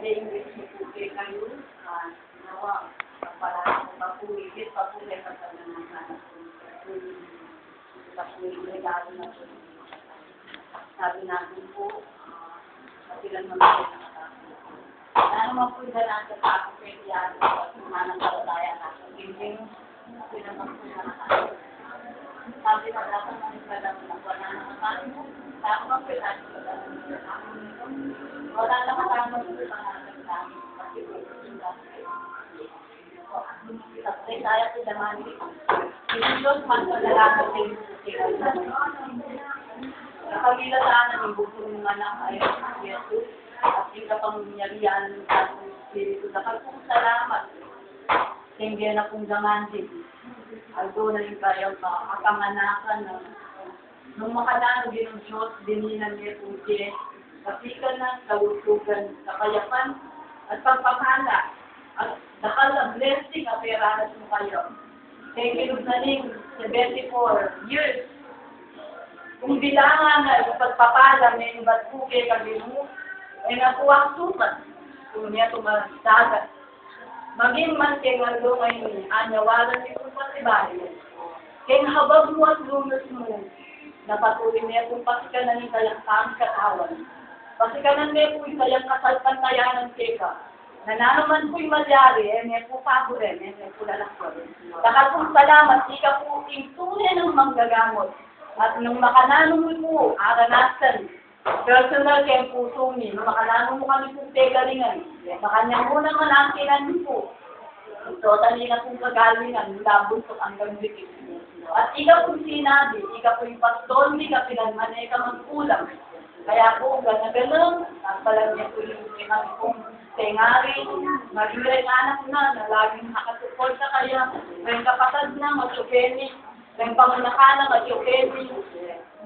English mo po kayo, nawa, para papulit at pagkakaroon regalo na po. Sabi natin po, matilang naman nakatapos. Ano naman po yung natin sa aking pwedeyado at manang kalataya natin. Hindi naman po nakatapos. Sabi na dapat ng ibalang na wala na nakatapos. Tama po yung natin wala na makatapos po yung pangalan namin. Kasi po yung kasi saya po naman dito. Hindi doon mas malalaman din nakagilataan ng ibutong mga anak ay Jesus at yung kapangyarihan ng Santo Espiritu. Nakapong salamat. Hindi na pong zaman din. Aldo na yung kayang kakamanakan ng nung makalaan din ng Diyos, dininan niya po siya. Kasikan ng kalusugan, kakayapan at pagpapala. At dakal na blessing at peranas mo kayo. Thank you na rin 74 years. Kung bilangan na pagpapala, may iba't puke kami mo, ay nakuha sumat. Kung niya tumasagat. Maging man kay Marlo ngayon, anyawalan niyo kung pasibayo. Kaya habag mo at lunas mo, napatuloy niya kung pasikanan ng kayang katawan. Pasikanan niya kung kayang kasalpantayanan keka. Nanaman po'y malyari, may po paborin, may po lalakwa. Dakal pong salamat, ika po yung tunay ng manggagamot. At nung makananong mo po, aranasan, personal kayong puso niyo, nung makananong mo kami po tegalingan, makanyang mo naman ang kinan po. Totally na pong kagalingan, labon po ang gagbitin. At ika pong sinabi, ika po yung pastor, hindi ka pinagmanay ka magkulang. Kaya po, gano'n, ang palang niya po yung kami pong tengari, maging rin anak na laging nakatupol sa kaya, may kapatid na, masyukeni, may pangunakana, masyukeni,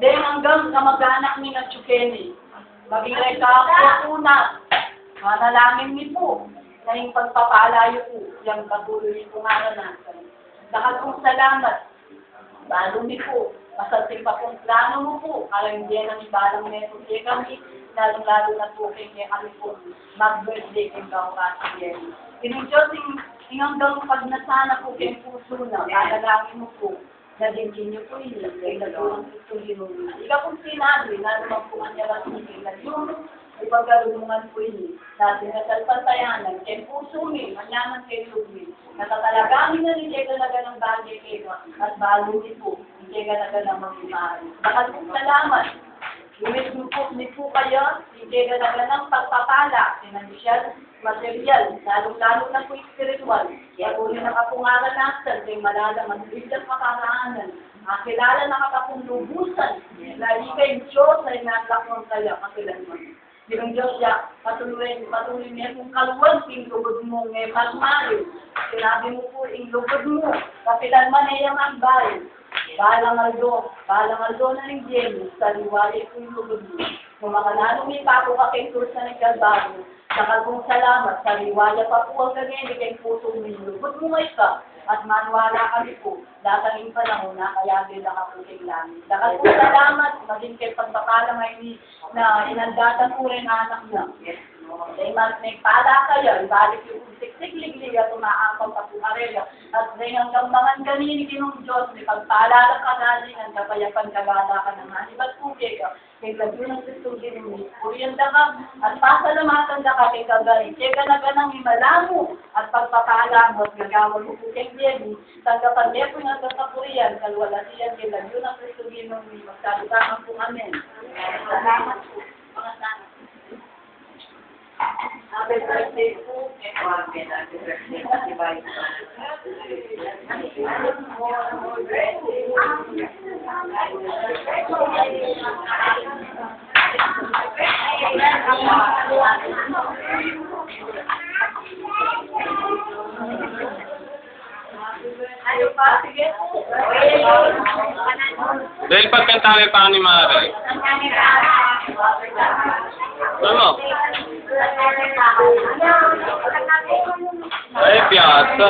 then hanggang kamag-anak ni masyukeni, maging rin kapuna, manalangin niyo po, na yung pagpapalayo po, yung patuloy po nga natin. Dahil pong salamat, balo niyo po, masalting pa pong plano mo po, alam hindi na ibalang meron siya kami, lalong-lalo na po kaya kami po mag-birthday kayong kaukasya. Yung Diyos, hanggang pag nasana po kayong puso na, lalangin mo po, na dinkin niyo po yun, kaya nagawang tutuloy mo. Ika pong sinabi, naman po kanya lang hindi, yung ipagkarunungan po yun, natin nasalpantayanan, kaya puso niyo, manyaman kayo lubi, natatalagami na rin kayo talaga ng bagay kayo, at balo niyo po, hindi kayo talaga ng mag-imari. Bakit po salamat, iwis mo po kayo, hindi ka naga ng pagpapala, financial, material, lalong-lalo na po spiritual. Kaya po yung nakapungaran natin, kay malalaman, biglang makaraanan, makilala na kapapong lubusan, na ikay Diyos ay naglakon kayo, kakilanman. Yung Diyos siya, patuloy niya kung kaluwag, yung lugod mo ng magmayo. Sinabi mo po, yung lugod mo, kapilanman ay yung magbayo. Balang aldo na ng James, sa liwali ko yung lugod mo. Kung makananong may papo ka kay Cruz na nagkalbago, sa kalbong salamat, sa liwala pa po ang gagawin, kay puso mo yung lugod mo ngay ka, at manwala kami po, datangin pa lang na kaya din nakaputing langit. Dahil po salamat, maging kay pagpapala ngayon na inandatan po rin anak na. Dahil may pala kayo, ibalik yung siksik-liglig at umaangkong kapumarela. At dahil hanggang mga ganini kinong Diyos, may pagpala ka kagalingan, kapayapan kagala ka naman. Iba't puke ka, kay gagyo ng Kristong ginumit. Kuryanda ka, at pasalamatan ka kay kagaling. Kaya ka na ganang imalamo, at pagpapala mo, at gagawal mo po kay Diyan. Tanggapan niya po yung agkakapuriyan, kalwala siya, kay gagyo ng Kristong ginumit. Magsalutangan po amen. Salamat po, mga sana. Happy birthday po. Happy birthday. Happy birthday. Ano pa? Sige. Dahil pagkantabi pa ni Mare. Ano? Ay, piyasa.